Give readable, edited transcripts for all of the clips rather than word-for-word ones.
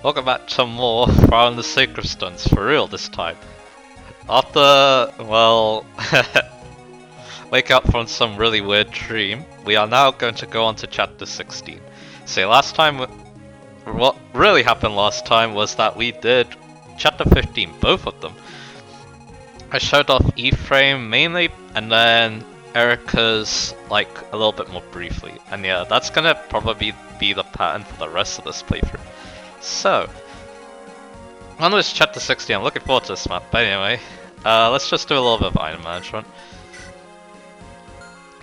welcome back to more From the Sacred Stones, for real this time. After, well, wake up from some really weird dream, we are now going to go on to chapter 16. So last time, what really happened last time was that we did chapter 15, both of them. I showed off E-Frame mainly, and then Erica's like a little bit more briefly. And yeah, that's gonna probably be the pattern for the rest of this playthrough. So, on this chapter 60, I'm looking forward to this map, but anyway, let's just do a little bit of item management.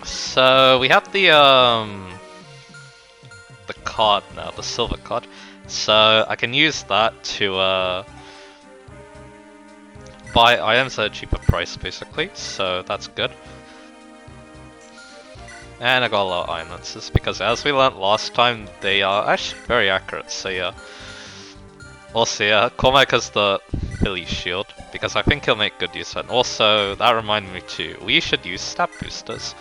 So, we have the card now, the silver card, so I can use that to, buy items at a cheaper price, basically, so that's good. And I got a lot of iron lances, because as we learned last time, they are actually very accurate, so yeah. Also, yeah, Cormac has the Philly shield, because I think he'll make good use of it. Also, that reminded me too, we should use stat boosters.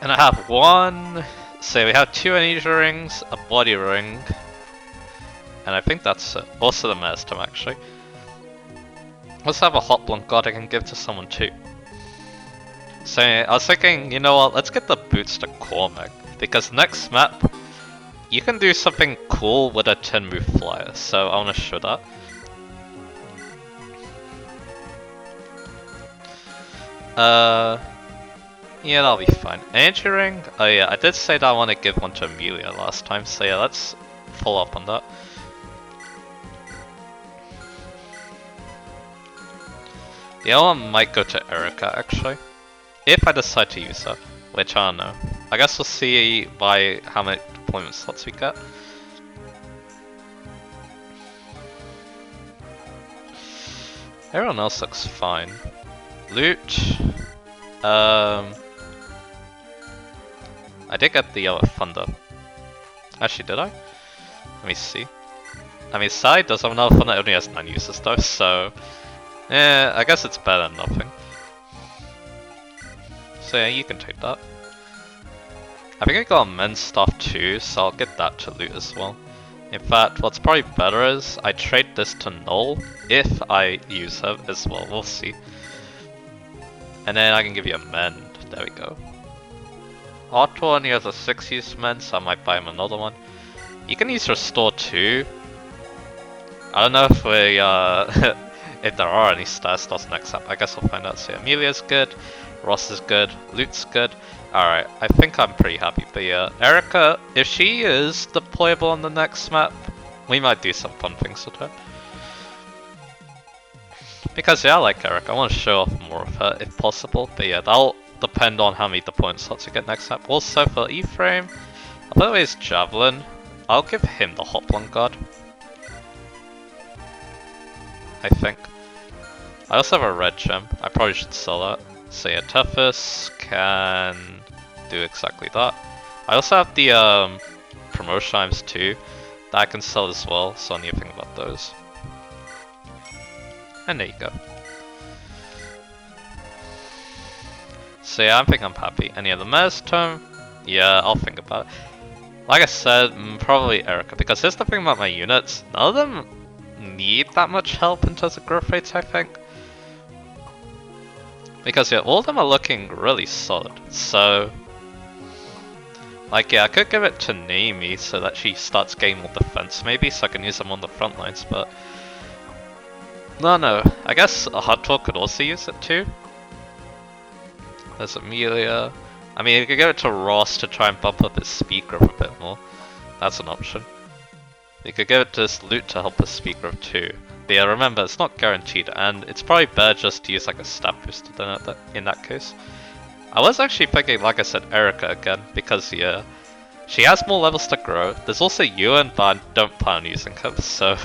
And I have one, so we have 2 energy rings, a body ring, and I think that's it. Also the mass time, actually. Let's have a hot blunt guard I can give to someone too. So I was thinking, you know what, let's get the boots to Cormac, because next map, you can do something cool with a 10 move flyer, so I want to show that. Yeah, that'll be fine. Energy ring? Oh yeah, I did say that I want to give one to Amelia last time, so yeah, let's follow up on that. The other one might go to Erica, actually. If I decide to use her, which I don't know. I guess we'll see by how many deployment slots we get. Everyone else looks fine. Loot. I did get the other thunder. Actually, did I? Let me see. I mean, Sai does have another thunder, it only has 9 uses though, so... yeah, I guess it's better than nothing. So yeah, you can take that. I think I got men's stuff too, so I'll get that to loot as well. In fact, what's probably better is I trade this to Null if I use her as well, we'll see. And then I can give you a mend, there we go. Otto only has a 6 use mend, so I might buy him another one. You can use restore too. I don't know if we, if there are any stats next up, I guess we'll find out. So Amelia's good, Ross is good, Loot's good. Alright, I think I'm pretty happy, but yeah, Erica, if she is deployable on the next map, we might do some fun things with her. Because yeah, I like Erica, I want to show off more of her if possible, but yeah, that'll depend on how many deployment slots we get next map. Also for E-Frame, by the way, it's Javelin, I'll give him the hot blunt guard. I think. I also have a red gem, I probably should sell that. So yeah, Tethys can do exactly that. I also have the promotion items too that I can sell as well, so I need to think about those. And there you go. So yeah, I think I'm happy. Any other mayor's term? Yeah, I'll think about it. Like I said, probably Erica, because here's the thing about my units, none of them need that much help in terms of growth rates, I think. Because yeah, all of them are looking really solid, so... like yeah, I could give it to Naomi so that she starts getting more defense maybe, so I can use them on the front lines, but... no, I guess a Hot Talk could also use it too. There's Amelia. I mean, you could give it to Ross to try and bump up his speed growth a bit more. That's an option. You could give it to this Loot to help his speed growth too. But yeah, remember, it's not guaranteed, and it's probably better just to use like a stat booster than in that case. I was actually thinking, like I said, Erica again, because yeah, she has more levels to grow. There's also Ewan, but I don't plan on using her, so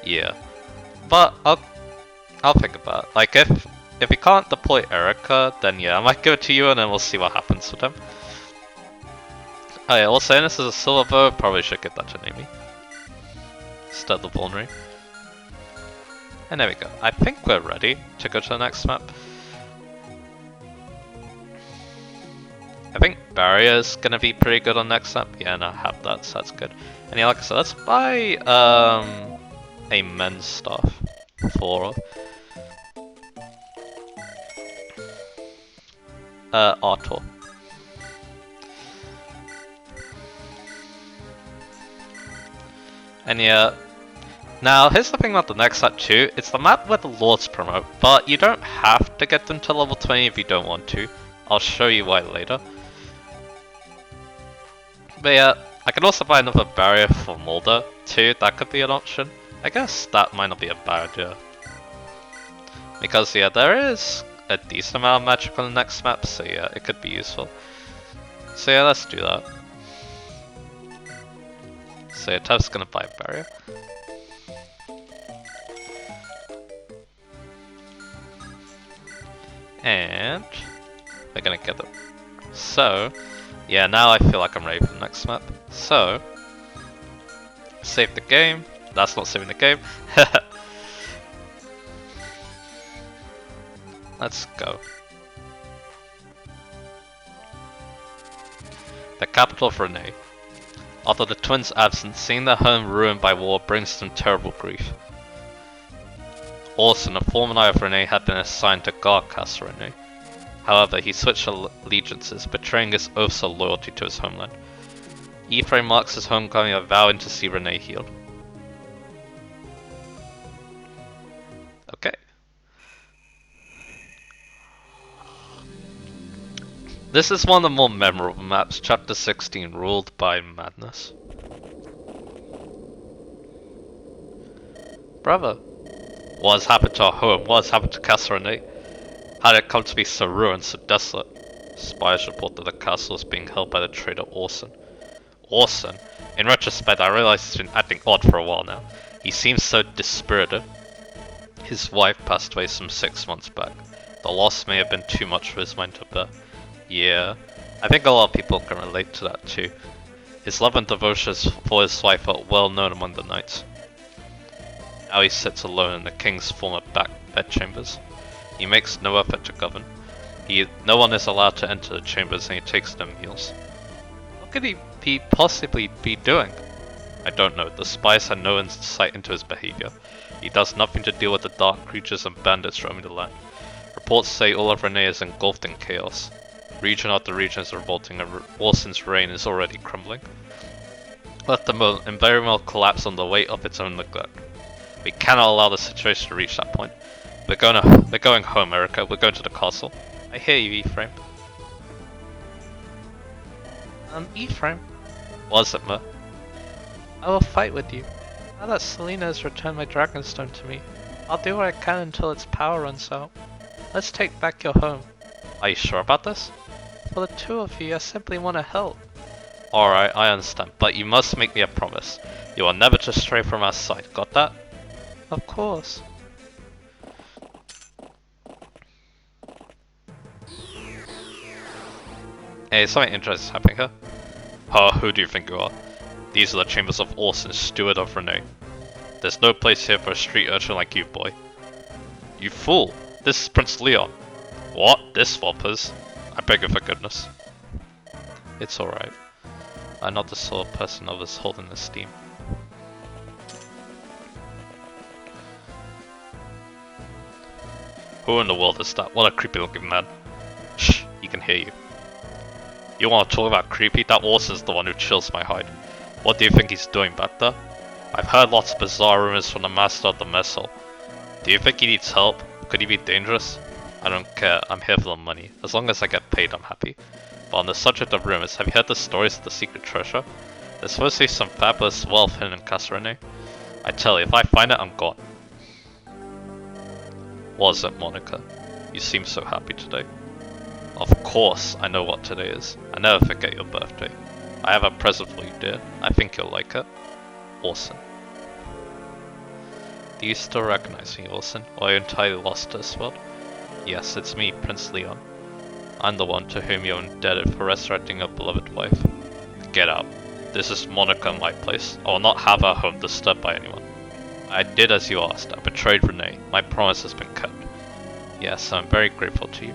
yeah. But I'll think about it. Like if we can't deploy Erica, then yeah, I might give it to Ewan and we'll see what happens with him. Oh yeah, also this is a silver bow, probably should get that to Naomi. Instead of the Vulnerary. And there we go. I think we're ready to go to the next map. I think Barrier is gonna be pretty good on next map. Yeah, and I have that, so that's good. And yeah, like I said, let's buy a men's staff for Artor. And yeah, now here's the thing about the next map too, it's the map where the Lords promote, but you don't have to get them to level 20 if you don't want to. I'll show you why later. But yeah, I can also buy another barrier for Mulder too, that could be an option. I guess that might not be a bad idea. Because yeah, there is a decent amount of magic on the next map, so yeah, it could be useful. So yeah, let's do that. So yeah, Tev's gonna buy a barrier. And we're gonna get them. So, yeah, now I feel like I'm ready for the next map. So, save the game. That's not saving the game. Let's go. The capital of Renee. After the twins' absence, seeing their home ruined by war brings them terrible grief. Orson, a former eye of Renee, had been assigned to guard Castle Renee. However, he switched allegiances, betraying his oaths of loyalty to his homeland. Ephraim marks his homecoming by vowing to see Renee healed. Okay. This is one of the more memorable maps, Chapter 16, Ruled by Madness. Brother, what has happened to our home? What has happened to Castle Renee? How did it come to be so ruined, so desolate? Spies report that the castle is being held by the traitor Orson. Orson? In retrospect, I realize he's been acting odd for a while now. He seems so dispirited. His wife passed away some 6 months back. The loss may have been too much for his mind to bear. Yeah, I think a lot of people can relate to that too. His love and devotion for his wife are well known among the knights. Now he sits alone in the king's former back bedchambers. He makes no effort to govern. No one is allowed to enter the chambers and he takes no meals. What could he possibly be doing? I don't know, the spies had no insight into his behavior. He does nothing to deal with the dark creatures and bandits roaming the land. Reports say all of Renee is engulfed in chaos. Region after region is revolting and Orson's reign is already crumbling. Let the environment will collapse on the weight of its own neglect. We cannot allow the situation to reach that point. We're going home, Erica. We're going to the castle. I hear you, Ephraim. Ephraim? What is it, Ma? I will fight with you. Now that Selena has returned my Dragonstone to me, I'll do what I can until its power runs out. Let's take back your home. Are you sure about this? For the two of you, I simply want to help. Alright, I understand, but you must make me a promise. You will never to stray from our side, got that? Of course. Hey, something interesting happening here. Oh, who do you think you are? These are the chambers of Orson, steward of Renee. There's no place here for a street urchin like you, boy. You fool! This is Prince Leon. What? This Swampers? I beg your forgiveness. It's alright. I'm not the sort of person others hold in esteem. Who in the world is that? What a creepy looking man. Shh, he can hear you. You want to talk about creepy? That Orson's the one who chills my hide. What do you think he's doing back there? I've heard lots of bizarre rumors from the master of the mess hall. Do you think he needs help? Could he be dangerous? I don't care, I'm here for the money. As long as I get paid, I'm happy. But on the subject of rumors, have you heard the stories of the secret treasure? There's supposed to be some fabulous wealth hidden in Castle Renee. I tell you, if I find it, I'm gone. What is it, Monica? You seem so happy today. Of course, I know what today is. I never forget your birthday. I have a present for you, dear. I think you'll like it. Orson. Do you still recognize me, Orson? Or are you entirely lost to this world? Yes, it's me, Prince Leon. I'm the one to whom you're indebted for resurrecting your beloved wife. Get out. This is Monica in my place. I will not have our home disturbed by anyone. I did as you asked. I betrayed Renee. My promise has been kept. Yes, I'm very grateful to you.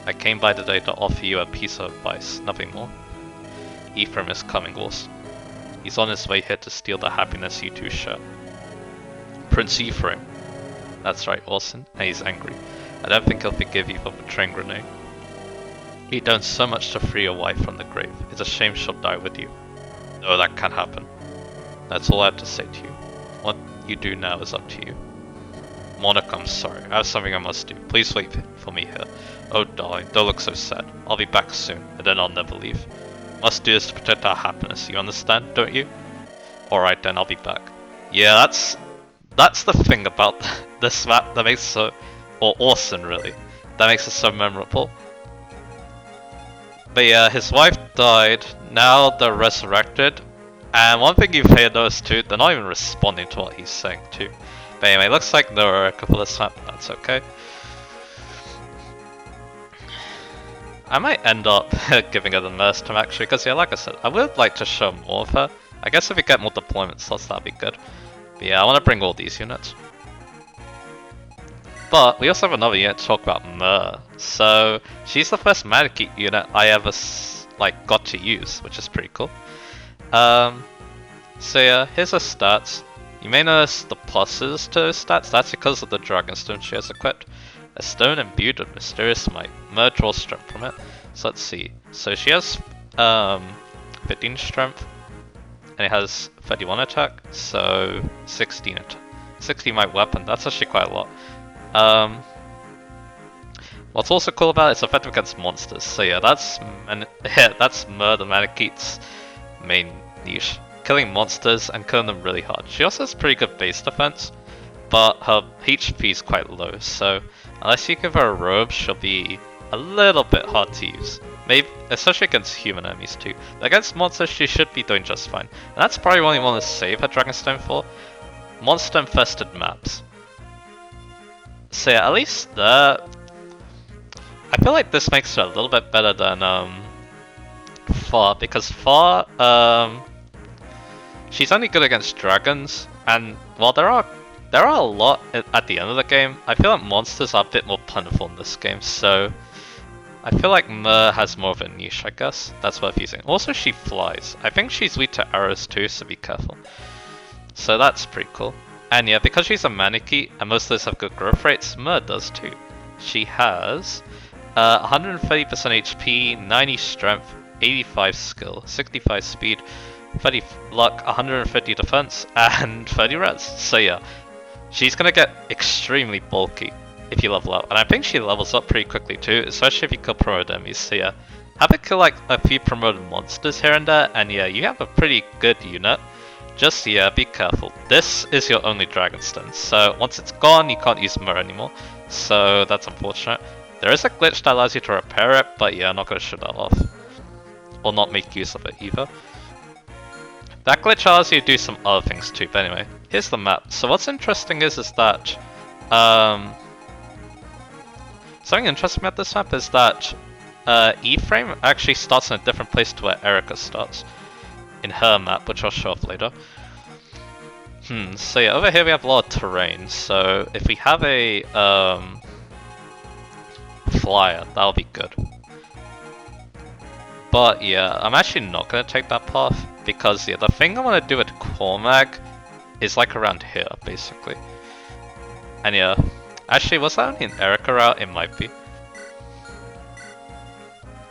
I came by today to offer you a piece of advice, nothing more. Ephraim is coming, Wars. He's on his way here to steal the happiness you two share. Prince Ephraim. That's right, Orson, and he's angry. I don't think he'll forgive you for betraying Renee. He done so much to free your wife from the grave. It's a shame she'll die with you. No, that can't happen. That's all I have to say to you. What you do now is up to you. Monica, I'm sorry. I have something I must do. Please wait for me here. Oh darling, don't look so sad. I'll be back soon, and then I'll never leave. Must do this to protect our happiness, you understand, don't you? Alright then, I'll be back. Yeah, that's the thing about this map that makes it so... or Orson, really. That makes it so memorable. But yeah, his wife died, now they're resurrected. And one thing you may notice too, they're not even responding to what he's saying too. But anyway, looks like there are a couple of snaps, that's okay. I might end up giving her the nurse term actually, because yeah, like I said, I would like to show more of her. I guess if we get more deployment slots, that'd be good. But yeah, I want to bring all these units. But we also have another unit to talk about, Mer. So she's the first Medic unit I ever got to use, which is pretty cool. So yeah, here's her stats. You may notice the pluses to her stats. That's because of the Dragonstone she has equipped. A stone imbued with mysterious might. Mer draws strength from it. So let's see. So she has 15 strength, and it has 31 attack. So 16 attack. 16 might weapon. That's actually quite a lot. What's also cool about it, it's effective against monsters. So yeah, that's Mer the Manakite's main niche. Killing monsters and killing them really hard. She also has pretty good base defense, but her HP is quite low, so unless you give her a robe, she'll be a little bit hard to use. Maybe, especially against human enemies too. But against monsters, she should be doing just fine. And that's probably what you want to save her Dragonstone for. Monster infested maps. So yeah, at least there. I feel like this makes her a little bit better than Far, because Far she's only good against dragons, and while there are a lot at the end of the game, I feel like monsters are a bit more plentiful in this game, so I feel like Mer has more of a niche, I guess. That's worth using. Also, she flies. I think she's weak to arrows too, so be careful. So that's pretty cool. And yeah, because she's a Maneki, and most of those have good growth rates, Mer does too. She has 130% HP, 90 strength, 85 skill, 65 speed, 30 luck, 150 defense, and 30 res. So yeah, she's gonna get extremely bulky if you level up. And I think she levels up pretty quickly too, especially if you kill promoted enemies. So yeah, have her kill like a few promoted monsters here and there, and yeah, you have a pretty good unit. Just yeah, be careful. This is your only Dragonstone, so once it's gone, you can't use Mer anymore. So that's unfortunate. There is a glitch that allows you to repair it, but yeah, I'm not gonna show that off. Or not make use of it either. That glitch allows you to do some other things too, but anyway, here's the map. So what's interesting is that, something interesting about this map is that Ephraim actually starts in a different place to where Erica starts. In her map, which I'll show off later. So yeah, over here we have a lot of terrain, so if we have a flyer, that'll be good. But yeah, I'm actually not going to take that path, because yeah, the thing I want to do with Cormag is like around here, basically. And yeah, actually, was that only an Erica route? It might be.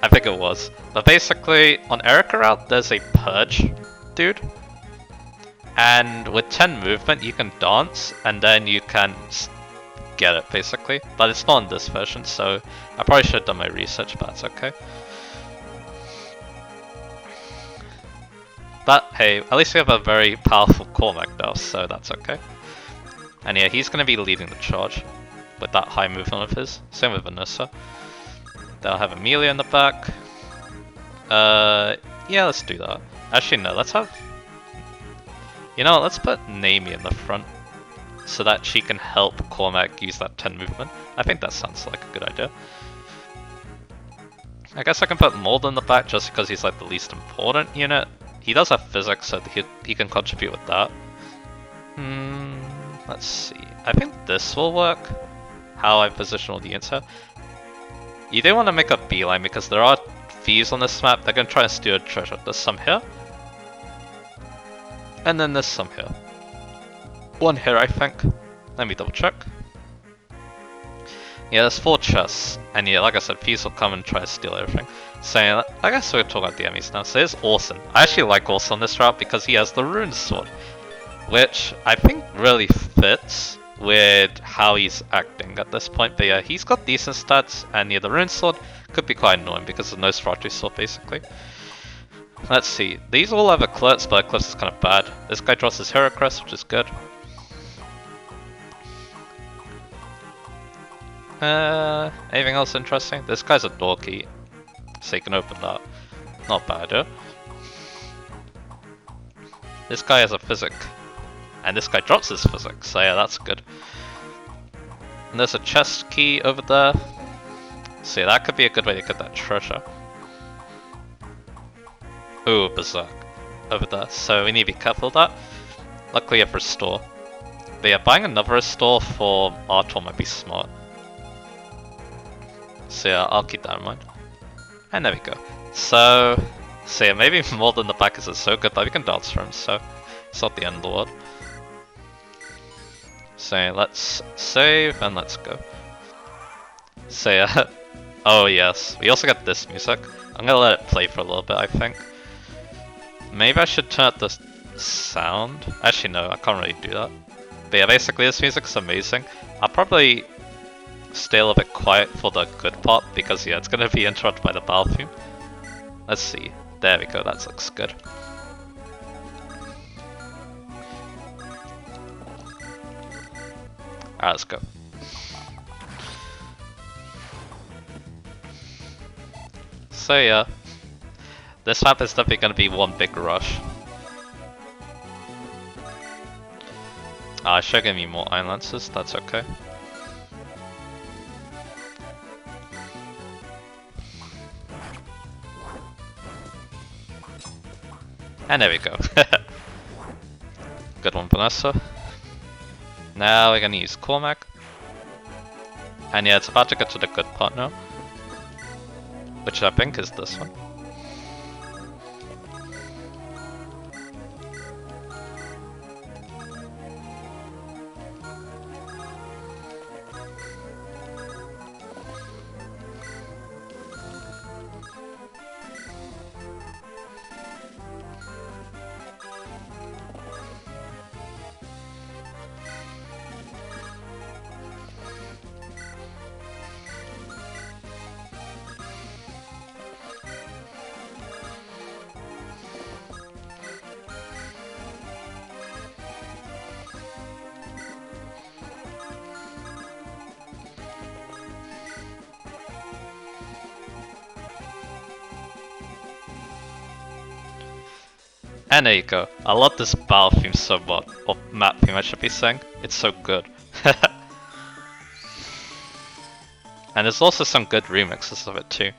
I think it was. But basically, on Erica route, there's a Purge dude. And with 10 movement, you can dance, and then you can get it, basically. But it's not in this version, so I probably should have done my research, but that's okay. But hey, at least we have a very powerful Cormac though, so that's okay. And yeah, he's going to be leading the charge with that high movement of his. Same with Vanessa. They'll have Amelia in the back. Yeah, let's do that. Actually, no, let's have... You know, let's put Naomi in the front so that she can help Cormac use that 10 movement. I think that sounds like a good idea. I guess I can put Mold in the back just because he's like the least important unit. He does have physics, so he can contribute with that. Let's see. I think this will work. How I position all the units here. you do want to make a beeline because there are thieves on this map. They're going to try and steal a treasure. There's some here. And then there's some here. One here, I think. Let me double check. Yeah, there's 4 chests. And yeah, like I said, thieves will come and try to steal everything. So I guess we're talking about the enemies now. So here's Orson. I actually like Orson on this route because he has the rune sword, which I think really fits with how he's acting at this point. But yeah, he's got decent stats, and yeah, the rune sword could be quite annoying because of Nosferatu sword basically. Let's see, these all have Eclipse, but Eclipse is kind of bad. This guy drops his Hero Crest, which is good. Anything else interesting? This guy's a door key, so you can open that. Not bad, huh? This guy has a physic, and this guy drops his physic, so yeah, that's good. And there's a chest key over there, so yeah, that could be a good way to get that treasure. Ooh, Berserk over there, so we need to be careful of that. Luckily, you have Restore. But yeah, buying another Restore for Artor might be smart. So yeah, I'll keep that in mind. And there we go. So yeah, maybe more than the back isn't so good, but we can dance for him, so it's not the end of the world. So yeah, let's save and let's go. So yeah, oh yes, we also got this music. I'm gonna let it play for a little bit, I think. Maybe I should turn up the sound. Actually no, I can't really do that. But yeah, basically this music's amazing. I'll probably stay a little bit quiet for the good part because yeah, it's gonna be interrupted by the battle theme. Let's see. There we go, that looks good. Alright, let's go. So yeah, this map is definitely gonna be one big rush. I should give me more Iron Lances, that's okay. And there we go. Good one, Vanessa. Now we're gonna use Cormac. And yeah, it's about to get to the good part now. Which I think is this one. And there you go. I love this battle theme so much, or map theme I should be saying. It's so good. And there's also some good remixes of it too.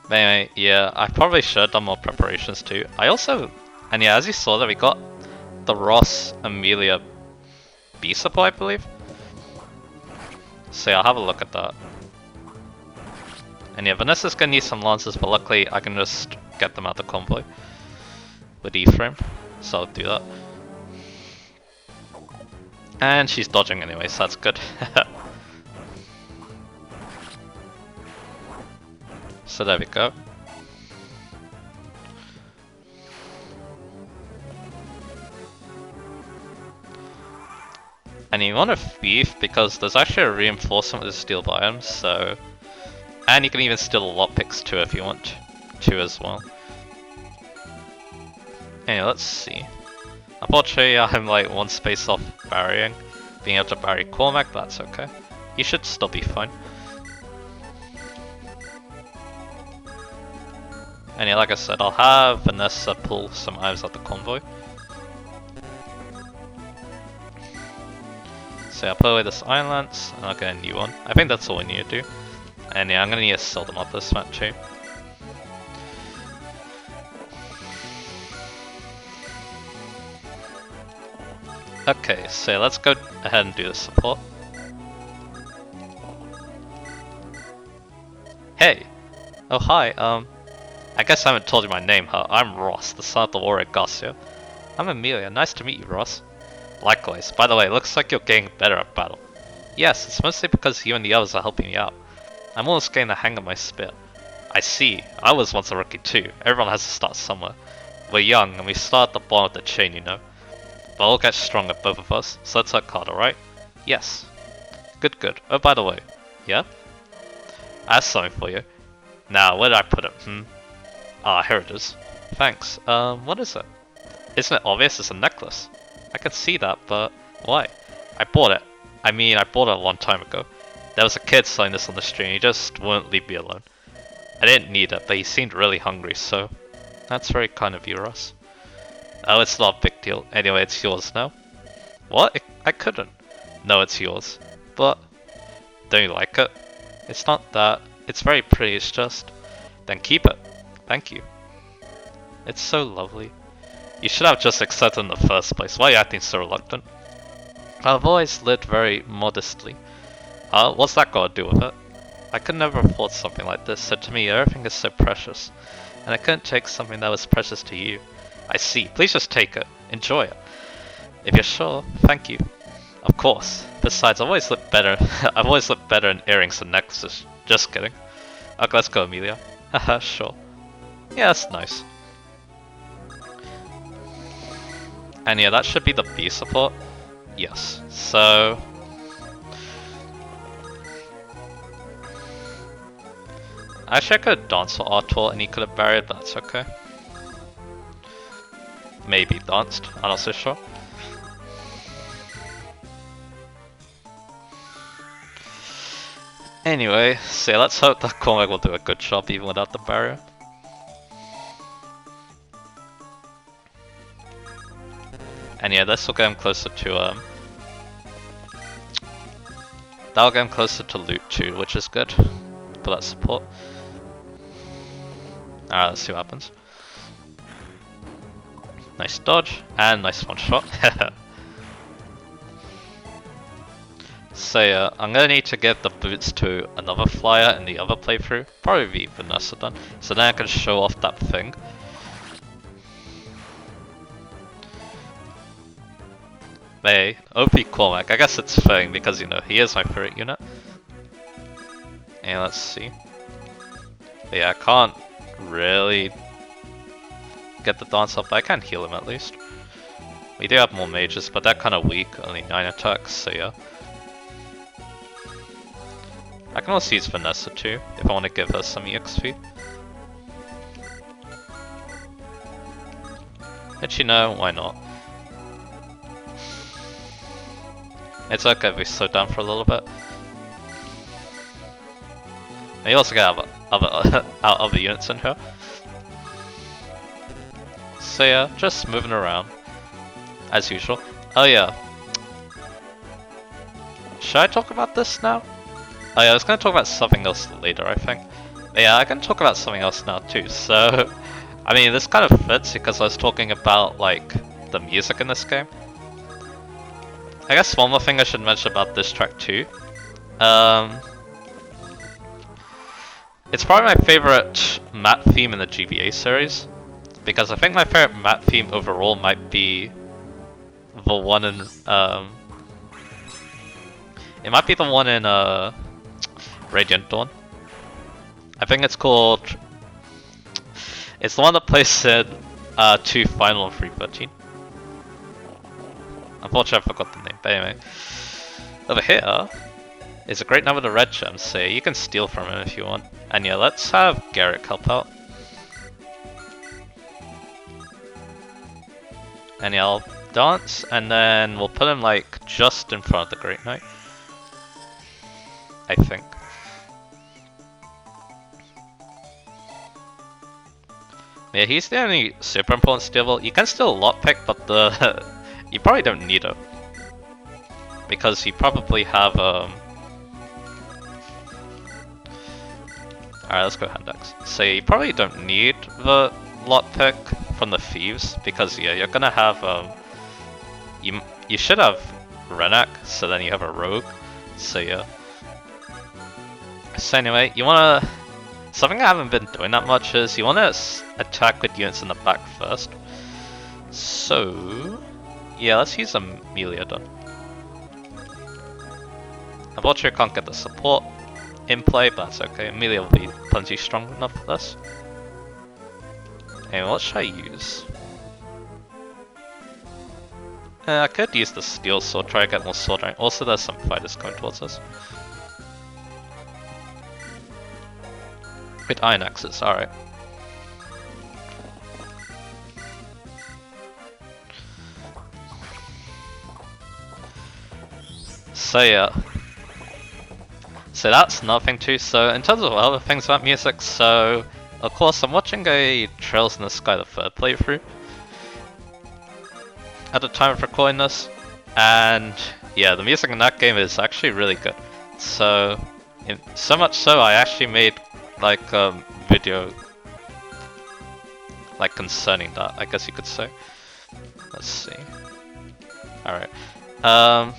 But anyway, yeah, I probably should have done more preparations too. And yeah, as you saw that we got the Ross Amelia B supply, I believe. So yeah, I'll have a look at that. And yeah, Vanessa's gonna need some lances, but luckily I can just get them out of the convoy with E-frame, so I'll do that. And she's dodging anyway, so that's good. So there we go. And you want a thief because there's actually a reinforcement with the steel biomes, so... And you can even steal the lockpicks too if you want to as well. Anyway, let's see. Unfortunately, I'm like one space off barrying. Being able to barry Cormac, that's okay. He should still be fine. And yeah, like I said, I'll have Vanessa pull some items out the convoy. So I'll put away this Iron Lance, and I'll get a new one. I think that's all we need to do. And yeah, I'm gonna need to sell them up this map too. Okay, so let's go ahead and do the support. Oh hi, I guess I haven't told you my name, huh? I'm Ross, the son of the warrior Garcia. I'm Amelia, nice to meet you, Ross. Likewise. By the way, it looks like you're getting better at battle. Yes, it's mostly because you and the others are helping me out. I'm almost getting the hang of my spear. I see. I was once a rookie too. Everyone has to start somewhere. We're young, and we start at the bottom of the chain, you know. But we'll get stronger, both of us, so let's work hard, alright? Yes. Good, good. Oh, by the way. Yeah? I have something for you. Now, where did I put it? Ah, here it is. Thanks. What is it? Isn't it obvious it's a necklace? I can see that, but why? I bought it. I bought it a long time ago. There was a kid selling this on the street and he just wouldn't leave me alone. I didn't need it, but he seemed really hungry, so that's very kind of you, Ross. Oh, it's not a big deal. Anyway, it's yours now. What? I couldn't. No, it's yours. But, don't you like it? It's not that. It's very pretty, it's just... Then keep it. Thank you. It's so lovely. You should have just accepted in the first place. Why are you acting so reluctant? I've always lived very modestly. What's that got to do with it? I could never afford something like this, so to me everything is so precious. And I couldn't take something that was precious to you. I see. Please just take it. Enjoy it. If you're sure, thank you. Of course. Besides, I've always looked better. I've always looked better in earrings and necklaces. Just kidding. Okay, let's go, Amelia. Haha, sure. Yeah, that's nice. And yeah, that should be the B support. Yes. So... Actually, I could have danced for R12 and he could have buried, but that's okay. Maybe danced, I'm not so sure. Anyway, so yeah, let's hope that Cormac will do a good job even without the barrier. And yeah, this will get him closer to that'll get him closer to loot 2, which is good for that support. Alright, let's see what happens. Nice dodge, and nice one shot. So yeah, I'm gonna need to give the boots to another flyer in the other playthrough. Probably be Vanessa then. So then I can show off that thing. Hey, OP Cormac, I guess it's fitting because, you know, he is my favorite unit. And let's see. But yeah, I can't really get the dance up, but I can heal him at least. We do have more mages, but they're kind of weak, only 9 attacks, so yeah. I can also use Vanessa too, if I want to give her some EXP. Actually no, why not? It's okay if we slow down for a little bit. And you also get other units in here. So yeah, just moving around. As usual. Oh yeah. Should I talk about this now? Oh yeah, I was gonna talk about something else later, I think. But yeah, I can talk about something else now too, so... I mean, this kind of fits because I was talking about, like, the music in this game. I guess one more thing I should mention about this track too. It's probably my favorite map theme in the GBA series. Because I think my favorite map theme overall might be the one in, it might be the one in, Radiant Dawn. I think it's called... It's the one that plays in 2 Final and 313. Unfortunately I forgot the name, but anyway. Over here is a great number of red gems, so you can steal from him if you want. And yeah, let's have Garrick help out. And yeah, I'll dance, and then we'll put him like just in front of the Great Knight. I think. Yeah, he's the only super important steal. You can still lockpick, but the you probably don't need it. Because you probably have Alright, let's go Handex. So you probably don't need the lockpick from the thieves, because yeah, you're gonna have you should have Renak, so then you have a rogue. So yeah. So anyway, something I haven't been doing that much is you want to attack with units in the back first. So, yeah, let's use Amelia then. Unfortunately, I can't get the support in play, but that's okay. Amelia will be plenty strong enough for this. And what should I use? I could use the steel sword, try to get more sword rank. Also, there's some fighters coming towards us. With iron axes, alright. So yeah. So that's nothing too. So in terms of other things about music, so of course I'm watching a Trails in the Sky the third playthrough at the time of recording this, and yeah, the music in that game is actually really good. So, so much so I actually made like a video like concerning that, I guess you could say. Let's see. Alright. That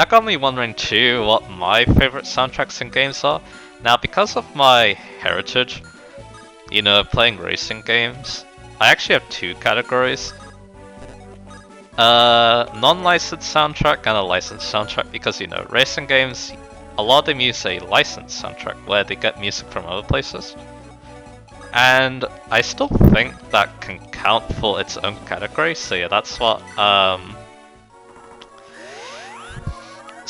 got me wondering too what my favorite soundtracks in games are. Now, because of my heritage, you know, playing racing games, I actually have two categories. Non-licensed soundtrack and a licensed soundtrack, because you know, racing games, a lot of them use a licensed soundtrack where they get music from other places. And I still think that can count for its own category, so yeah, that's what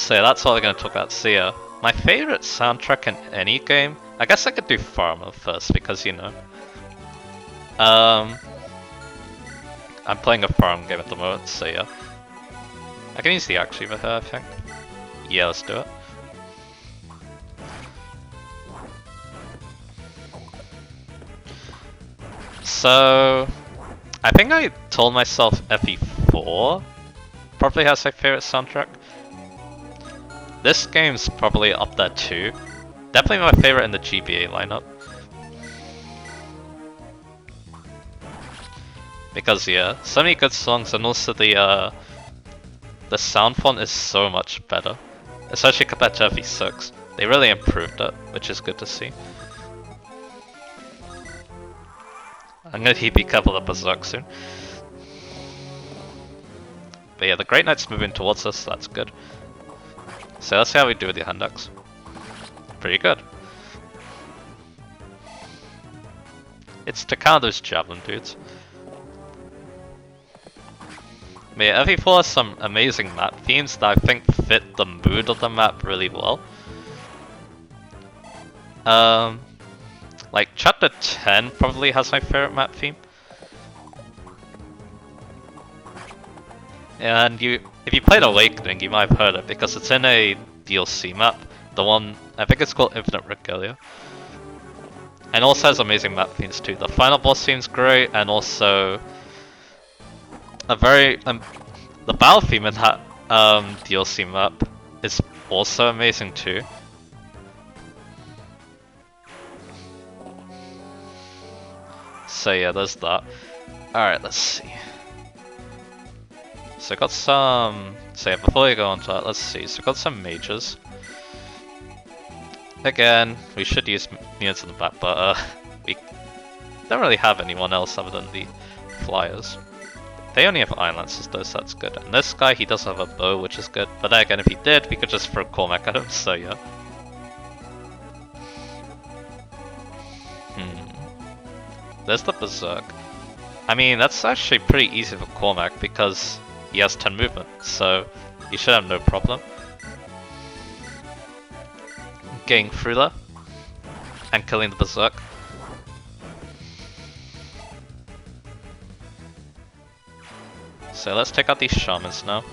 we're gonna talk about. So yeah, my favorite soundtrack in any game, I guess I could do Farmer first, because you know, I'm playing a farm game at the moment, so yeah. I can use the axe over here, I think. Yeah, let's do it. So, I think I told myself FE4 probably has my favorite soundtrack. This game's probably up there too. Definitely my favorite in the GBA lineup. Because yeah, so many good songs, and also the sound font is so much better, especially compared to FE6. They really improved it, which is good to see. I'm gonna be careful of Berserk soon. But yeah, the Great Knight's moving towards us, so that's good. So let's see how we do with the hand axe. Pretty good. It's to counter those javelin dudes. But yeah, FE4 has some amazing map themes that I think fit the mood of the map really well. Like Chapter 10 probably has my favorite map theme. And if you played Awakening, you might have heard it because it's in a DLC map. The one, I think it's called Infinite Regalia. And also has amazing map themes too. The final boss theme's great, and also a very the battle theme in that DLC map is also amazing too. So yeah, there's that. Alright, let's see. So I got some. So yeah, before we go on to that, let's see. So I got some mages. Again, we should use units in the back, but we don't really have anyone else other than the flyers. They only have iron lances though, so that's good. And this guy, he does have a bow, which is good. But then again, if he did, we could just throw Cormac at him, so yeah. There's the Berserk. I mean, that's actually pretty easy for Cormac because he has 10 movement, so he should have no problem getting through there and killing the Berserk. So let's take out these shamans now.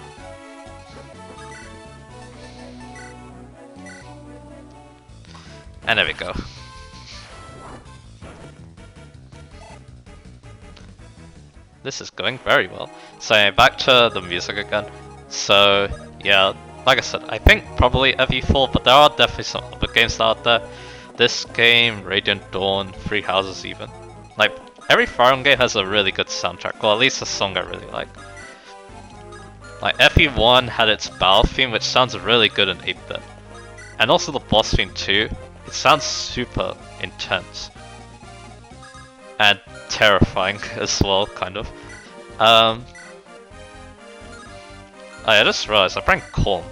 And there we go. This is going very well. So back to the music again. So yeah, like I said, I think probably FE4, but there are definitely some other games out there. This game, Radiant Dawn, Three Houses even. Like, every Fire Emblem game has a really good soundtrack, or at least a song I really like. Like, FE1 had its battle theme, which sounds really good in 8-bit. And also the boss theme too. it sounds super intense. And terrifying as well, kind of. I just realized I bring Corn,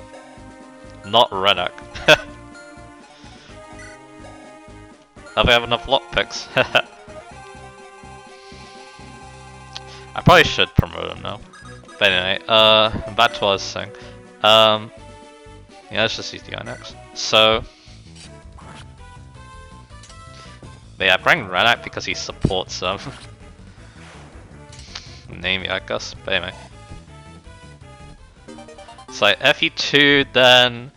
not Renak. Oh, we have enough lockpicks. I probably should promote him now. But anyway, back to what I was saying. Yeah, let's just use the Inox. So, but yeah, I bring Renak because he supports Name I guess. But anyway. So like FE2, then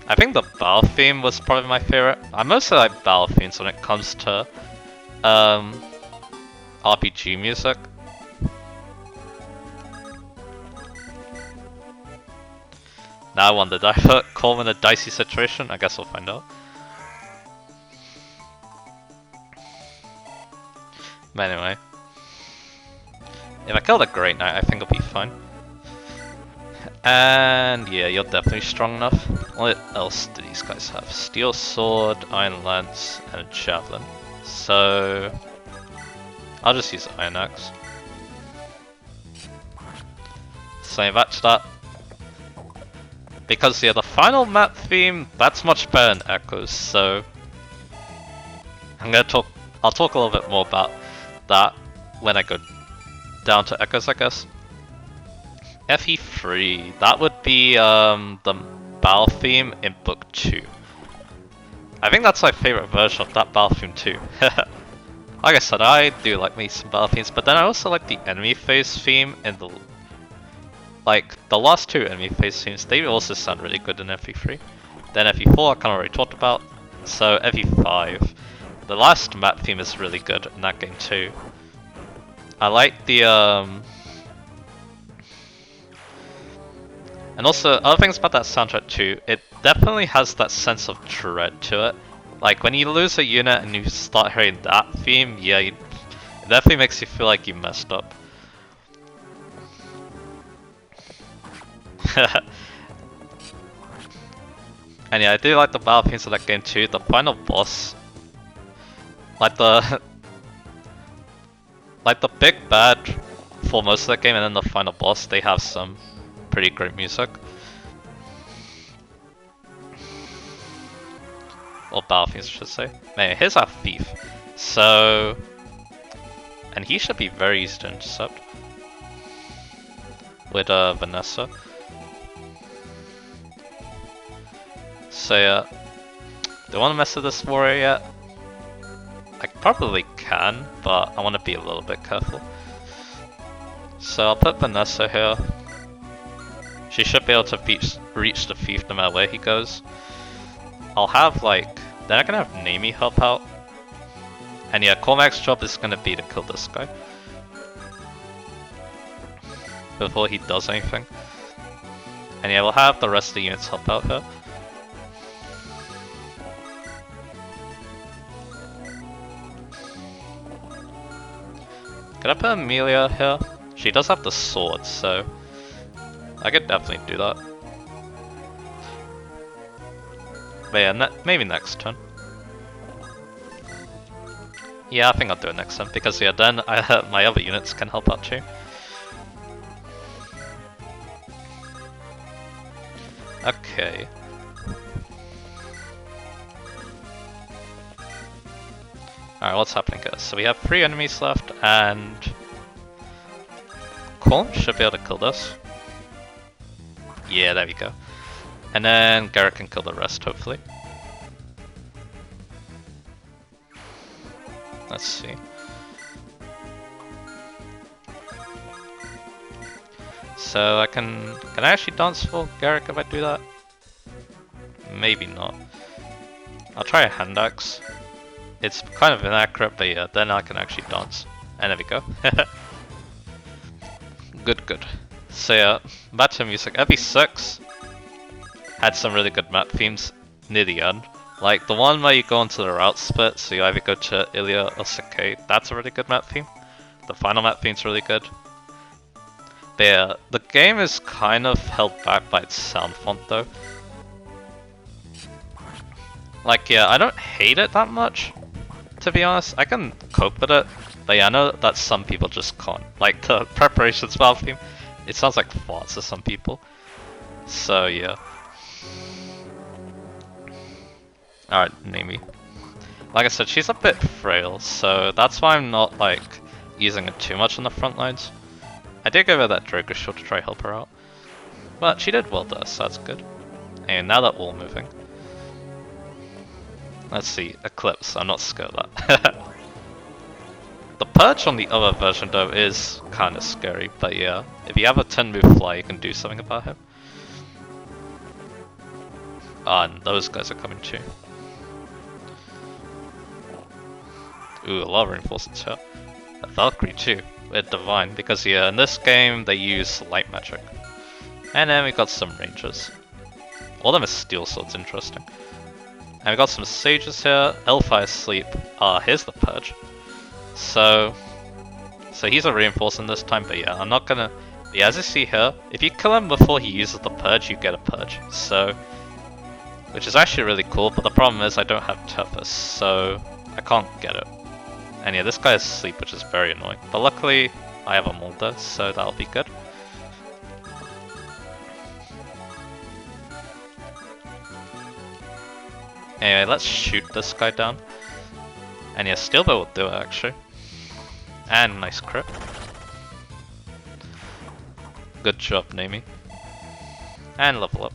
I think the battle theme was probably my favorite. I mostly like battle themes when it comes to RPG music. Now I wonder, did I put Colm in a dicey situation? I guess we'll find out. But anyway, if I kill the Great Knight, I think it'll be fine. And yeah, you're definitely strong enough. What else do these guys have? Steel Sword, Iron Lance, and a Javelin. So I'll just use Iron Axe. So back to that. Because yeah, the final map theme, that's much better than Echoes, so I'll talk a little bit more about that when I go down to Echoes, I guess. FE3, that would be the battle theme in Book 2. I think that's my favorite version of that battle theme too. Like I said, I do like me some battle themes, but then I also like the enemy phase theme in the the last two enemy phase themes. They also sound really good in FE3. Then FE4 I kind of already talked about. So FE5, the last map theme is really good in that game too. I like the and also, other things about that soundtrack too, it definitely has that sense of dread to it. Like, when you lose a unit and you start hearing that theme, yeah, it definitely makes you feel like you messed up. And yeah, I do like the battle themes of that game too. The final boss, like the big bad for most of that game, and then the final boss, they have some pretty great music. Or battle themes, I should say. Man, here's our thief. So, and he should be very easy to intercept with Vanessa. So yeah, do I want to mess with this warrior yet? I probably can, but I want to be a little bit careful. So I'll put Vanessa here. She should be able to reach the thief no matter where he goes. I'll have then I can have Namie help out. And yeah, Cormac's job is gonna be to kill this guy before he does anything. And yeah, we'll have the rest of the units help out here. Could I put Amelia here? She does have the sword, so I could definitely do that. But yeah, maybe next turn. Yeah, I think I'll do it next turn, because yeah, then my other units can help out too. Okay. Alright, what's happening here? So we have 3 enemies left, and Corn should be able to kill this. Yeah, there we go. And then Garrett can kill the rest, hopefully. Let's see. So can I actually dance for Garrett if I do that? Maybe not. I'll try a hand axe. It's kind of inaccurate, but yeah, then I can actually dance. And there we go. Good. So yeah, back to music. FE6 had some really good map themes near the end. Like the one where you go into the route split, so you either go to Ilya or Sakai, that's a really good map theme. The final map theme's really good. But yeah, the game is kind of held back by its sound font though. Like, yeah, I don't hate it that much, to be honest. I can cope with it, but yeah, I know that some people just can't. Like, the preparations battle theme, it sounds like farts to some people. So, yeah. Alright, Nami. Like I said, she's a bit frail, so that's why I'm not, like, using it too much on the front lines. I did give her that Draco Shield to try help her out. But she did well there, so that's good. And now they're all moving. Let's see, Eclipse, I'm not scared of that. The Purge on the other version though is kinda scary, but yeah, if you have a 10 move fly you can do something about him. Ah, and those guys are coming too. Ooh, a lot of reinforcements here. A Valkyrie too, with Divine, because yeah, in this game they use light magic. And then we got some rangers. All of them are steel swords, interesting. And we got some sages here, Elfire Sleep. Ah, here's the Purge. So he's a reinforcement this time, but yeah, I'm not gonna... Yeah, as you see here, if you kill him before he uses the Purge, you get a Purge. So, which is actually really cool, but the problem is I don't have Tempest, so I can't get it. And yeah, this guy is asleep, which is very annoying. But luckily, I have a Molder, so that'll be good. Anyway, let's shoot this guy down. And yeah, Steelbow will do it actually. And nice crit. Good job, Nami. And level up.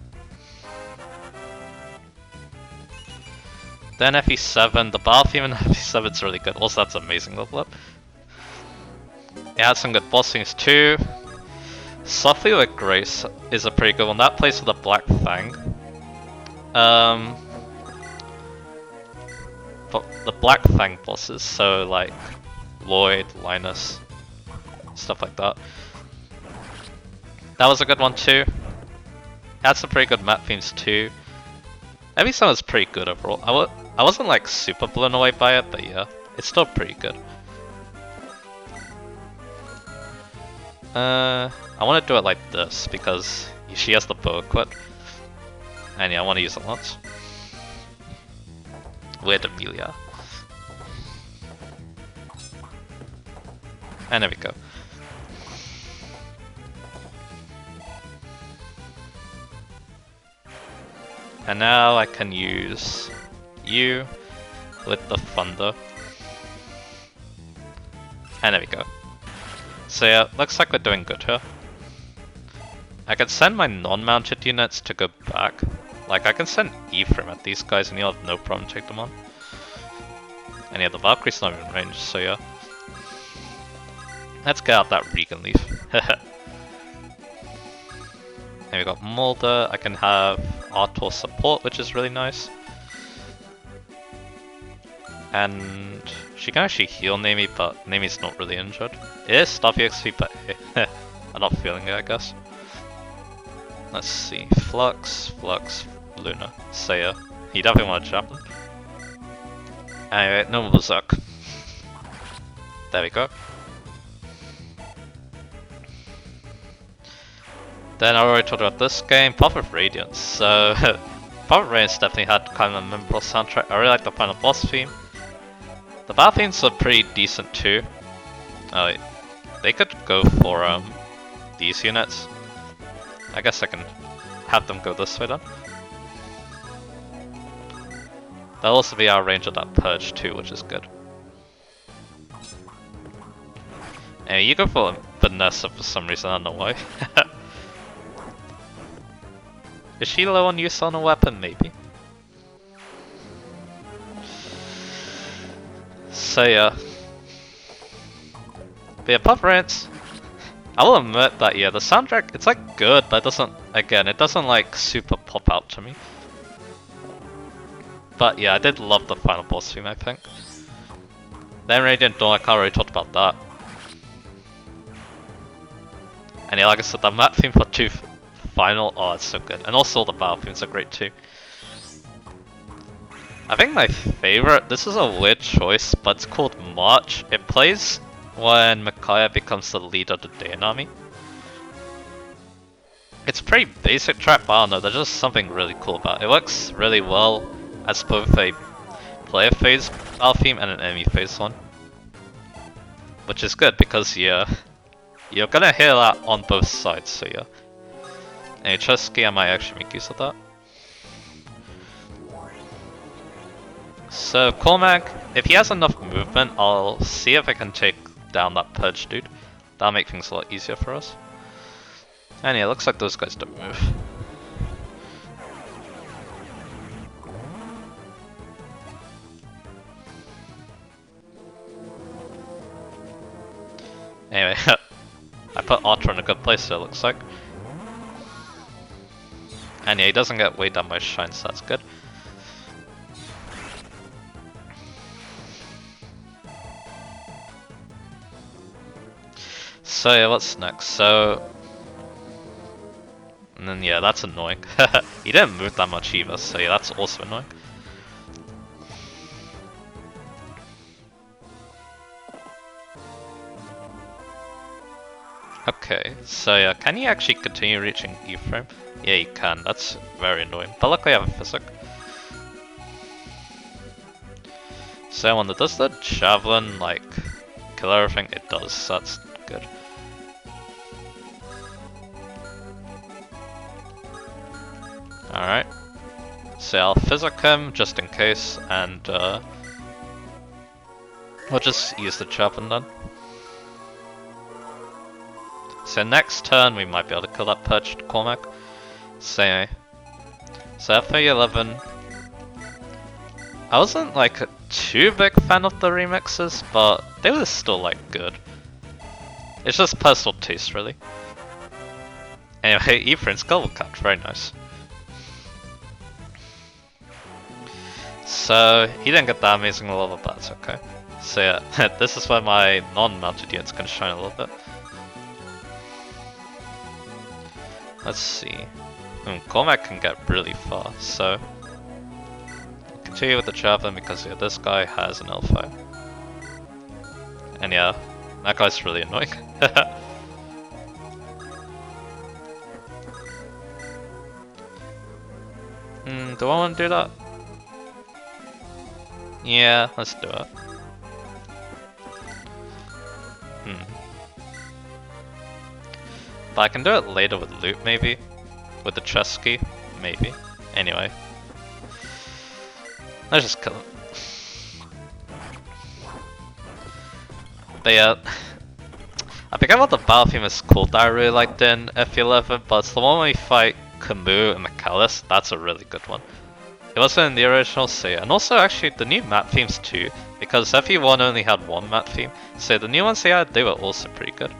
Then FE7, the battle theme in FE7 is really good. Also, that's amazing level up. It had some good boss themes too. Softly with Grace is a pretty good one. That plays with the Black Fang. But the Black Fang bosses, so like Lloyd, Linus, stuff like that. That was a good one too. It had some pretty good map themes too. FE7 was pretty good overall. I wasn't like super blown away by it, but yeah, it's still pretty good. I want to do it like this because she has the bow equipped. And yeah, I want to use it once. With Amelia. And there we go. And now I can use you with the thunder. And there we go. So yeah, looks like we're doing good here. I can send my non-mounted units to go back. Like I can send Ephraim at these guys and he'll have no problem take them on. And yeah, the Valkyrie's not even in range, so yeah. Let's get out that Regan leaf. And we got Mulder, I can have Artor support, which is really nice. And she can actually heal Nami, but Nami's not really injured. It is stuff XP, but I'm not feeling it, I guess. Let's see, Flux, Luna, Saya. He definitely want to jump. Anyway, no Berserk. There we go. Then I already talked about this game, Path of Radiance. So, Path of Radiance definitely had kind of a memorable soundtrack. I really like the final boss theme. The battle themes are pretty decent too. They could go for these units. I guess I can have them go this way then. That'll also be our range of that Purge too, which is good. Anyway, you go for Vanessa for some reason, I don't know why. Is she low on use on a weapon, maybe? So yeah. But yeah, Puff Rants. I will admit that yeah, the soundtrack, it's like good, but it doesn't like super pop out to me. But yeah, I did love the final boss theme, I think. Then Radiant Dawn, I can't really talk about that. And yeah, like I said, the map theme for 2 final, oh it's so good. And also the battle themes are great too. I think my favorite, this is a weird choice, but it's called March. It plays when Micaiah becomes the leader of the Daein army. It's a pretty basic track, but I don't know, there's just something really cool about it. It works really well as both a player phase battle theme and an enemy phase one. Which is good because you're gonna hear that on both sides, so yeah. And Chesky, I might actually make use of that. So Cormac, if he has enough movement, I'll see if I can take down that Purge dude. That'll make things a lot easier for us. And yeah, looks like those guys don't move. Anyway, I put Otter in a good place, so it looks like. And yeah, he doesn't get weighed down by Shine, so that's good. So yeah, what's next? So... And then yeah, that's annoying. He didn't move that much either, so yeah, that's also annoying. Okay, so yeah, can he actually continue reaching E-frame? Yeah, he can, that's very annoying. But luckily I have a physic. So when it does the javelin, like, kill everything, it does, so that's good. Alright. So I'll physic him just in case, and we'll just use the javelin then. So next turn we might be able to kill that perched Cormac. So FA11. I wasn't like a too big fan of the remixes, but they were still like good. It's just personal taste really. Anyway, Ephraim's Global Cut, very nice. So he didn't get that amazing level, but that's okay. So yeah, this is where my non-mounted unit's gonna shine a little bit. Let's see. Cormac can get really far, so continue with the javelin because yeah, this guy has an L5. And yeah, that guy's really annoying. Do I want to do that? Yeah, let's do it. But I can do it later with loot, maybe? With the chest key? Maybe. Anyway. Let's just kill it. But yeah, I forget what the battle theme is called that I really liked in F11, but it's the one where we fight Camus and McAllis. That's a really good one. It wasn't in the original, so yeah. And also actually the new map themes too, because FE1 only had one map theme, so the new ones they had, they were also pretty good.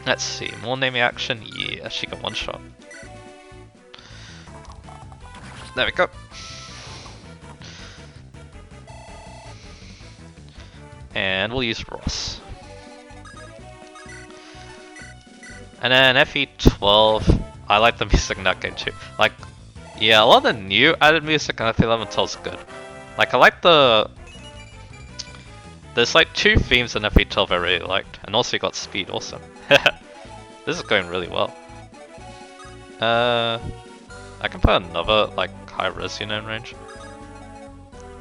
Let's see, more naming action? Yeah, she got one shot. There we go. And we'll use Ross. And then FE12, I like the music in that game too. Like, yeah, a lot of the new added music in FE11 tells good. Like, I like the... There's like two themes in FE12 I really liked, and also you got speed also. This is going really well. I can put another like high res unit in range.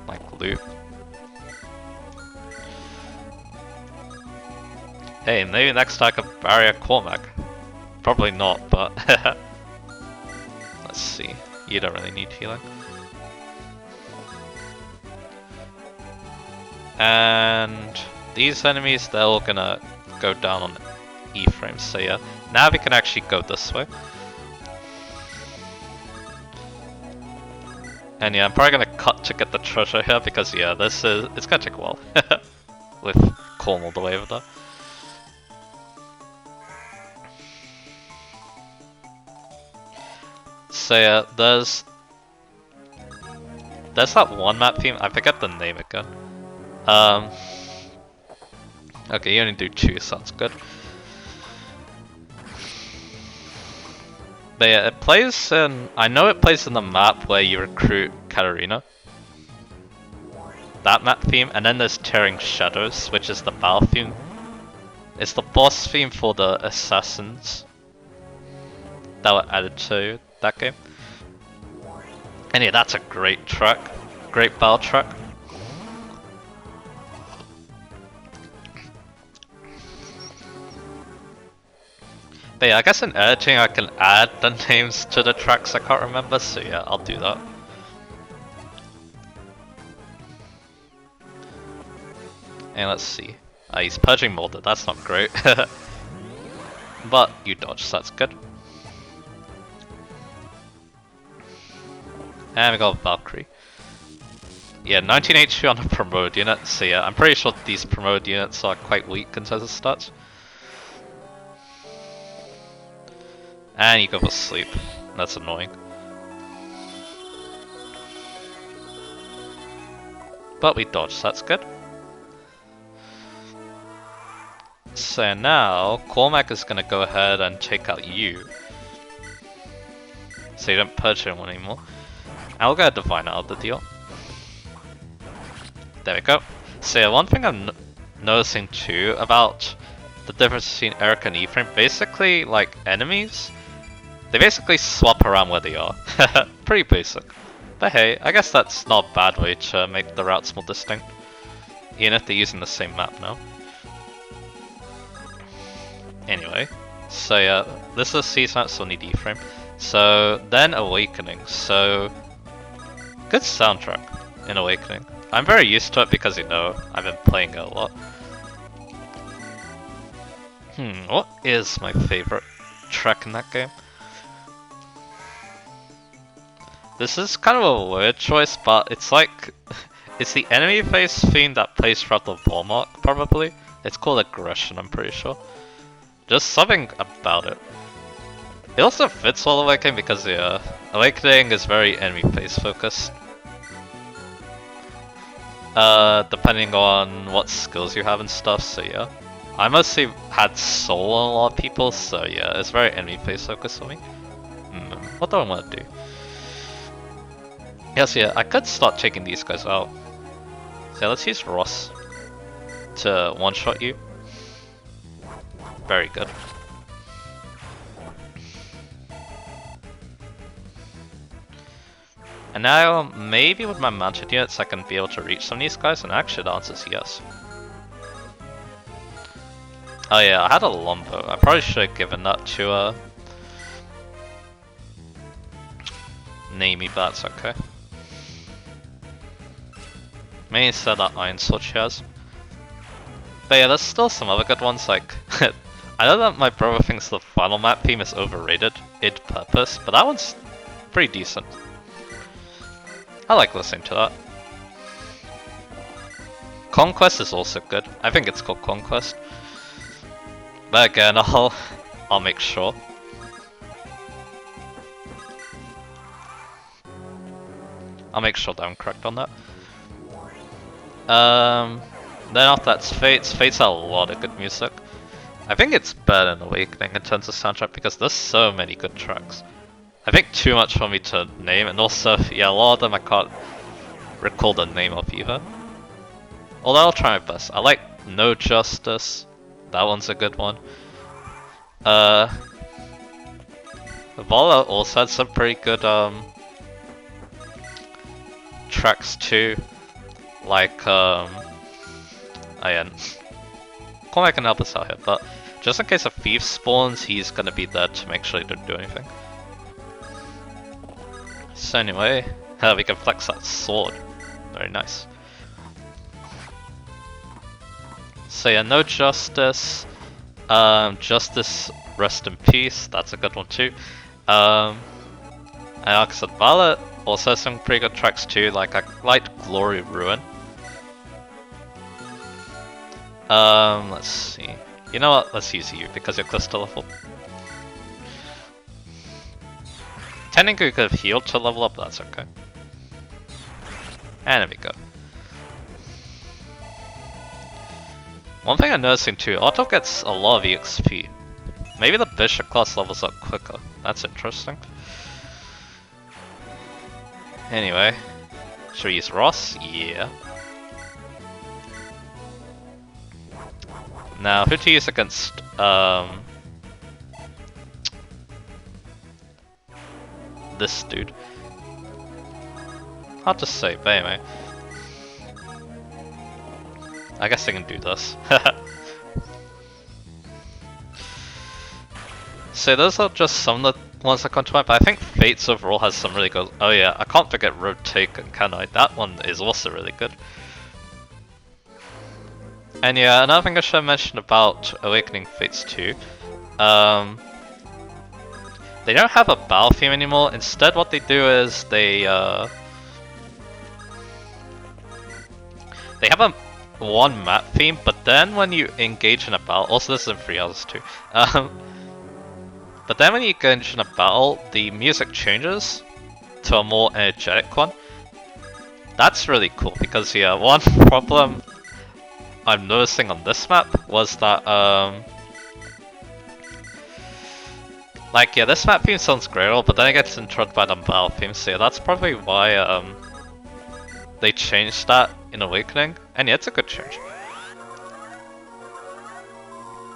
Like loot. Hey, maybe next time I can barrier Cormac. Probably not, but let's see. You don't really need healing. And these enemies, they're all gonna go down on E-frames, so yeah. Now we can actually go this way. And yeah, I'm probably gonna cut to get the treasure here because yeah, it's gonna take a while. With Corm all the way over there. So yeah, there's that one map theme, I forget the name again. Okay, you only do 2, so that's good. But yeah, it plays in... I know it plays in the map where you recruit Katarina. That map theme, and then there's Tearing Shadows, which is the battle theme. It's the boss theme for the assassins. that were added to that game. And yeah, that's a great track. Great battle track. But yeah, I guess in editing I can add the names to the tracks I can't remember, so yeah, I'll do that. And let's see. He's purging molded, that's not great. But you dodged, so that's good. And we got Valkyrie. Yeah, 19 HP on a promoted unit, so yeah, I'm pretty sure these promoted units are quite weak in terms of stats. And you go for sleep. That's annoying. But we dodged, so that's good. So now, Cormac is gonna go ahead and take out you. So you don't purge him anymore. And we'll get a Divine out of the deal. There we go. So yeah, one thing I'm noticing too about the difference between Eric and Ephraim, basically like enemies, they basically swap around where they are. Pretty basic. But hey, I guess that's not a bad way to make the routes more distinct. Even if they're using the same map now. Anyway, so yeah, this is a season map, so we'll need Ephraim. So then Awakening, so good soundtrack in Awakening. I'm very used to it because, you know, I've been playing it a lot. What is my favorite track in that game? This is kind of a weird choice, but it's like, it's the enemy face theme that plays throughout the wall mark, probably. It's called Aggression, I'm pretty sure. Just something about it. It also fits well Awakening because, yeah, Awakening is very enemy face focused. Depending on what skills you have and stuff, so yeah. I mostly had soul on a lot of people, so yeah, it's very enemy face focused for me. What do I want to do? Yes, yeah, I could start taking these guys out. So let's use Ross to one-shot you. Very good. And now, maybe with my mounted units I can be able to reach some of these guys, and actually the answer is yes. Oh yeah, I had a longbow. I probably should have given that to Namie, but that's okay. Maybe instead that iron sword she has. But yeah, there's still some other good ones, like I know that my brother thinks the final map theme is overrated, id purpose, but that one's pretty decent. I like listening to that. Conquest is also good. I think it's called Conquest. But again, I'll make sure. I'll make sure that I'm correct on that. Then after that's Fates. Fates have a lot of good music. I think it's better than Awakening in terms of soundtrack because there's so many good tracks. I think too much for me to name, and also, yeah, a lot of them I can't recall the name of either. Although I'll try my best. I like No Justice. That one's a good one. Vala also had some pretty good tracks too. Like Cormac can help us out here, but just in case a thief spawns, he's gonna be there to make sure he don't do anything. So anyway, we can flex that sword. Very nice. So yeah, No Justice. Justice, Rest in Peace. That's a good one too. And like I said, Violet also has some pretty good tracks too. Like I liked Glory Ruin. Let's see. You know what? Let's use you because you're close to level. Technically, we could have healed to level up, but that's okay. And there we go. One thing I'm noticing too, Otto gets a lot of EXP. Maybe the Bishop class levels up quicker. That's interesting. Anyway, should we use Ross? Yeah. Now, who to use against this dude. Hard to say, but anyway. I guess I can do this. So those are just some of the ones that come to mind, but I think Fates overall has some really good... Oh yeah, I can't forget Road Taken, can I? That one is also really good. And yeah, another thing I should have mentioned about Awakening Fates 2. They don't have a battle theme anymore. Instead what they do is they have a one map theme, but then when you engage in a battle, also this is in Free Houses too, but then when you engage in a battle, the music changes to a more energetic one. That's really cool because yeah, one problem I'm noticing on this map was that like yeah, this map theme sounds great, but then it gets interrupted by the battle theme, so yeah, that's probably why they changed that in Awakening, and yeah, it's a good change.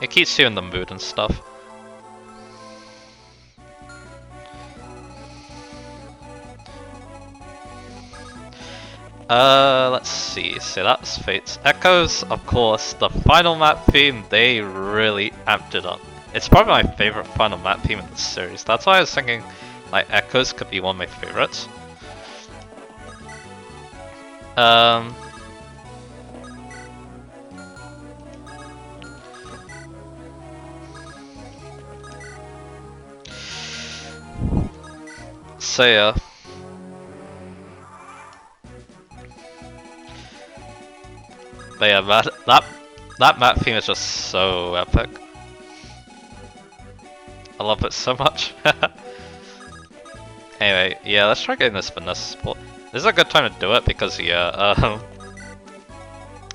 It keeps you in the mood and stuff. Let's see, so that's Fates. Echoes, of course, the final map theme, they really amped it up. It's probably my favorite final map theme in the series. That's why I was thinking, like, Echoes could be one of my favorites. So yeah. But yeah, that map theme is just so epic. I love it so much. Anyway, yeah, let's try getting this Vanessa support. This is a good time to do it because yeah,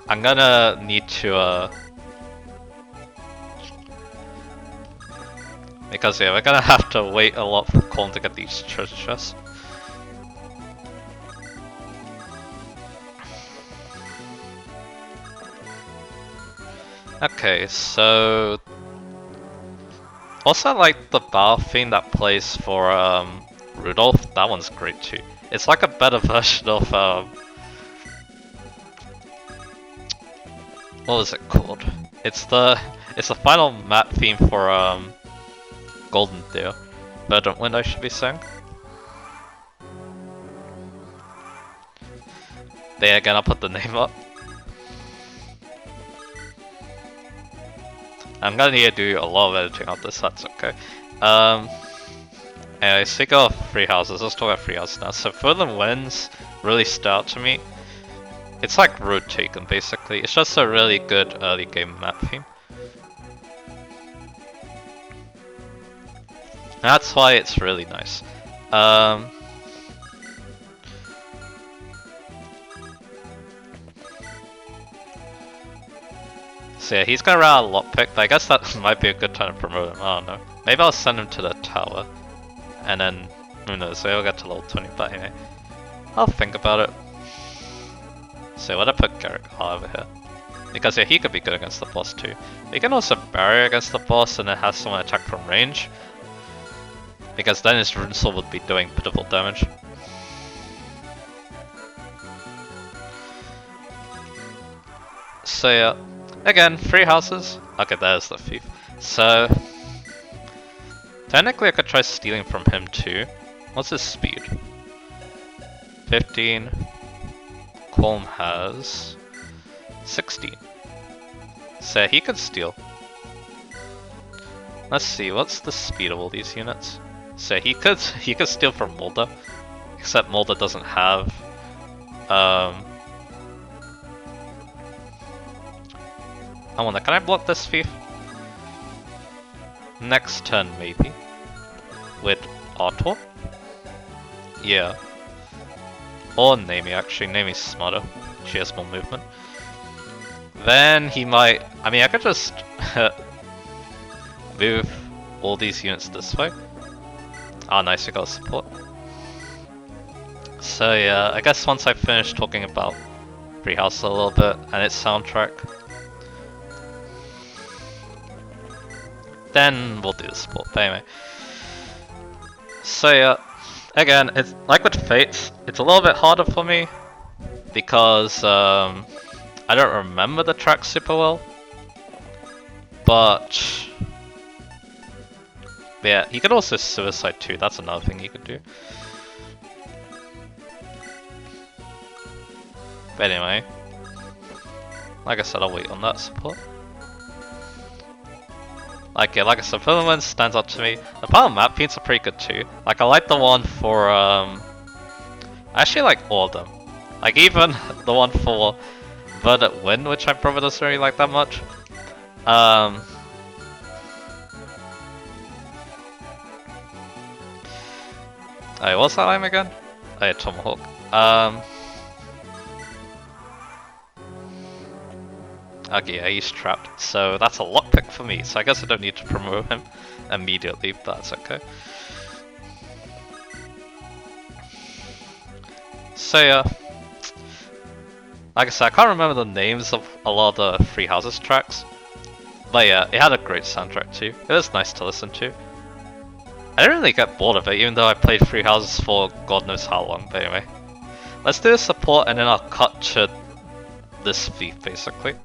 I'm gonna need to because yeah, we're gonna have to wait a lot for Colin to get these treasure chests. Okay, so also I like the battle theme that plays for Rudolph. That one's great too. It's like a better version of what was it called? It's the final map theme for Golden Deer. Verdant Wind, I should be saying. There again, I'll put the name up. I'm gonna need to do a lot of editing on this, that's okay. Anyway, speaking of Free Houses, let's talk about Free Houses now. So Verdant Winds really stood out to me. It's like Road Taken, basically. It's just a really good early game map theme. That's why it's really nice. So yeah, he's gonna run a lockpick, but I guess that might be a good time to promote him, I don't know. Maybe I'll send him to the tower, and then, who knows, maybe I'll get to level 20, but anyway. I'll think about it. So what I put Garrick over here? Because yeah, he could be good against the boss too. He can also barrier against the boss and then have someone attack from range. Because then his Rune Soul would be doing pitiful damage. So yeah, again, 3 houses. Okay, there's the thief. So, technically I could try stealing from him too. What's his speed? 15. Colm has 16. So he could steal. Let's see, what's the speed of all these units? So he could steal from Mulder, except Mulder doesn't have I wonder, can I block this thief? Next turn maybe. With Artor? Yeah. Or Nami actually, Nami's smarter. She has more movement. Then he might, I mean I could just move all these units this way. Ah, nice, we got support. So yeah, I guess once I finish talking about Free House a little bit and its soundtrack, then we'll do the support. But anyway, so yeah, Again, it's like with Fates, it's a little bit harder for me because I don't remember the track super well. But yeah, he could also suicide too. That's another thing he could do. But anyway, like I said, I'll wait on that support. Like I said, Filament stands out to me. The part of map paints are pretty good too. Like I like the one for I actually like all of them. Like even the one for Verdant Wind, which I probably doesn't really like that much. Hey, what's that name again? Oh yeah, Tomahawk. Okay, yeah, he's trapped, so that's a lockpick for me, so I guess I don't need to promote him immediately, but that's okay. So yeah, like I said, I can't remember the names of a lot of the Free Houses tracks, but yeah, it had a great soundtrack too. It was nice to listen to. I didn't really get bored of it, even though I played Free Houses for God knows how long, but anyway. Let's do the support and then I'll cut to this thief, basically.